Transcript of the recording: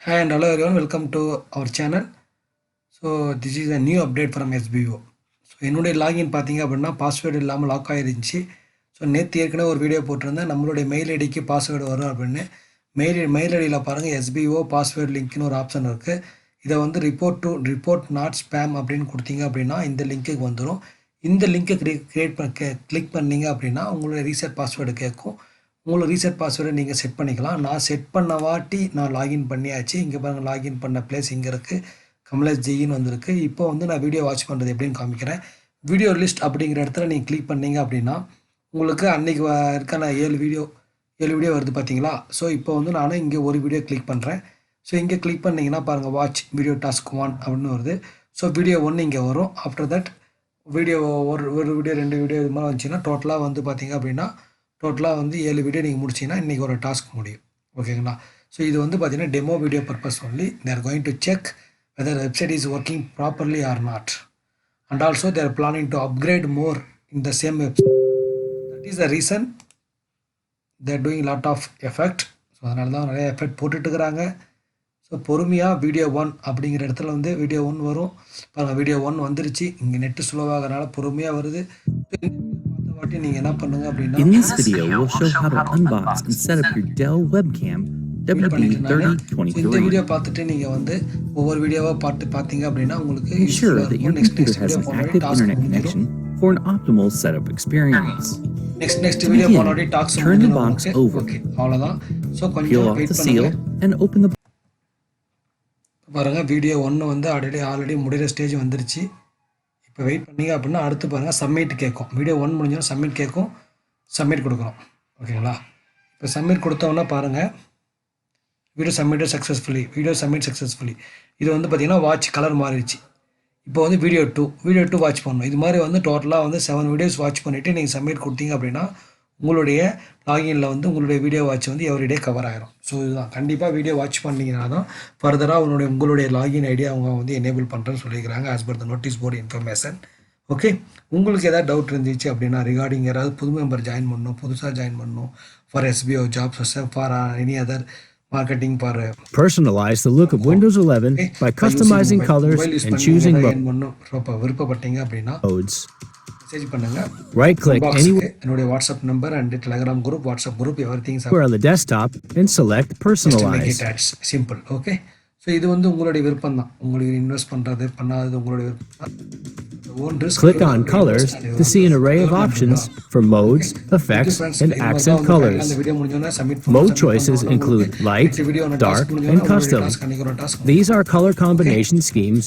Hi and hello everyone, welcome to our channel. So this is a new update from SBO. So என்னுடைய login பார்த்தீங்க அப்படின்னா password இல்லாமல் lock ஆகிருந்துச்சு. So நேற்று ஏற்கனவே ஒரு வீடியோ போட்டிருந்தேன், நம்மளுடைய மெயில் ஐடிக்கு பாஸ்வேர்டு வரும் அப்படின்னு. மெயில் ஐடியில் பாருங்கள் SBO பாஸ்வேர்டு லிங்க்னு ஒரு ஆப்ஷன் இருக்குது. இதை வந்து ரிப்போர்ட் நாட் ஸ்பேம் அப்படின்னு கொடுத்தீங்க அப்படின்னா இந்த லிங்க்குக்கு வந்துடும். இந்த லிங்க்கை கிளிக் பண்ணிங்க அப்படின்னா உங்களுடைய ரீசெட் பாஸ்வேர்டு கேட்கும். உங்களோட ரீசெட் பாஸ்வேர்டை நீங்கள் செட் பண்ணிக்கலாம். நான் செட் பண்ண வாட்டி நான் லாகின் பண்ணியாச்சு. இங்கே பாருங்கள், லாகின் பண்ண பிளேஸ் இங்கே இருக்குது, கமலேஷ் ஜெயின்னு வந்திருக்கு. இப்போ வந்து நான் வீடியோ வாட்ச் பண்ணுறது எப்படின்னு காமிக்கிறேன். வீடியோ லிஸ்ட் அப்படிங்கிற இடத்துல நீங்கள் கிளிக் பண்ணிங்க அப்படின்னா உங்களுக்கு அன்றைக்கி இருக்கான 7 வீடியோ வருது பார்த்தீங்களா. ஸோ இப்போ வந்து நான் இங்கே ஒரு வீடியோ கிளிக் பண்ணுறேன். ஸோ இங்கே கிளிக் பண்ணிங்கன்னா பாருங்கள், வாட்ச் வீடியோ டாஸ்க் 1 அப்படின்னு வருது. ஸோ வீடியோ 1 இங்கே வரும். ஆஃப்டர் தட் வீடியோ ஒரு வீடியோ 2 வீடியோ இது மாதிரி வந்துச்சுன்னா டோட்டலாக வந்து பார்த்தீங்க அப்படின்னா டோட்டலாக வந்து 7 வீடியோ நீங்கள் முடிச்சிங்கன்னா இன்றைக்கி ஒரு டாஸ்க் முடியும். ஓகேங்களா. ஸோ இது வந்து பார்த்தீங்கன்னா demo video purpose only. they are going to check whether the website is working properly or not, and also they are planning to upgrade more in the same website. That is the reason they are doing lot of effect. So அதனால தான் நிறைய effect போட்டுட்டுருக்குறாங்க. So பொறுமையாக video 1 அப்படிங்கிற இடத்துல வந்து video 1 வரும் பாருங்கள். Video 1 வந்துருச்சு. இங்கே நெட்டு ஸ்லோவாகிறனால பொறுமையாக வருது. In this video, we'll show how to unbox and set up your Dell webcam WB3023. இந்த வீடியோ பார்த்துட்டு நீங்கள் வந்து ஒவ்வொரு வீடியோவாக பார்த்தீங்க அப்படின்னா உங்களுக்கு ensure that your computer has an active internet connection for an optimal setup experience. Next video போனோட டாக்ஸ் turn the box over. Okay, அவ்வளவுதான். சோ Peel கொஞ்சம் off வெயிட் the seal பண்ணுங்க. and open the பாருங்க, வீடியோ 1 வந்து already முடிகிற stage வந்துருச்சு. இப்போ வெயிட் பண்ணிங்க அப்படின்னா அடுத்து பாருங்கள் சப்மிட் கேட்கும். வீடியோ 1 முடிஞ்சோன்னா சப்மிட் கேட்கும். சப்மிட் கொடுக்குறோம். ஓகேங்களா. இப்போ சப்மிட் கொடுத்தோன்னா பாருங்கள், வீடியோ சப்மிட் சக்ஸஸ்ஃபுல்லி. இது வந்து பார்த்திங்கன்னா வாட்ச் கலர் மாறிடுச்சு. இப்போ வந்து வீடியோ 2 வாட்ச் பண்ணணும். இது மாதிரி வந்து டோட்டலாக வந்து 7 வீடியோஸ் வாட்ச் பண்ணிவிட்டு நீங்கள் சப்மிட் கொடுத்தீங்க அப்படின்னா உங்களுடைய லாகினில் வந்து உங்களுடைய வீடியோ வாட்ச் வந்து எவ்ரிடே கவர் ஆகிரும். ஸோ இதுதான், கண்டிப்பாக வீடியோ வாட்ச் பண்ணிங்கன்னா தான் ஃபர்தராக உங்களுடைய லாகின் ஐடியா அவங்க வந்து எனேபிள் பண்ணுறேன்னு சொல்லியிருக்கிறாங்க as per the notice board information. Okay, உங்களுக்கு ஏதாவது டவுட் இருந்துச்சு அப்படின்னா ரிகார்டிங் யாராவது புது மெம்பர் புதுசாக ஜாயின் பண்ணணும் for SBOJOBS, for any other marketing for personalize the look of Windows 11 by customizing colors and choosing விருப்பப்பட்டீங்க அப்படின்னா modes. மெசேஜ் பண்ணுங்க. Right click anywhere என்னோட WhatsApp number and Telegram group, WhatsApp group, everything on the desktop and select personalize. simple. Okay, so இது வந்து உங்களுடைய விருப்பம் தான். உங்களுக்கு invest பண்ணுறது பண்ணாதது உங்களுடைய விருப்பம். Click on colors to see an array of options for modes, effects, and accent colors. Mode choices include light, dark, and custom. These are color combination schemes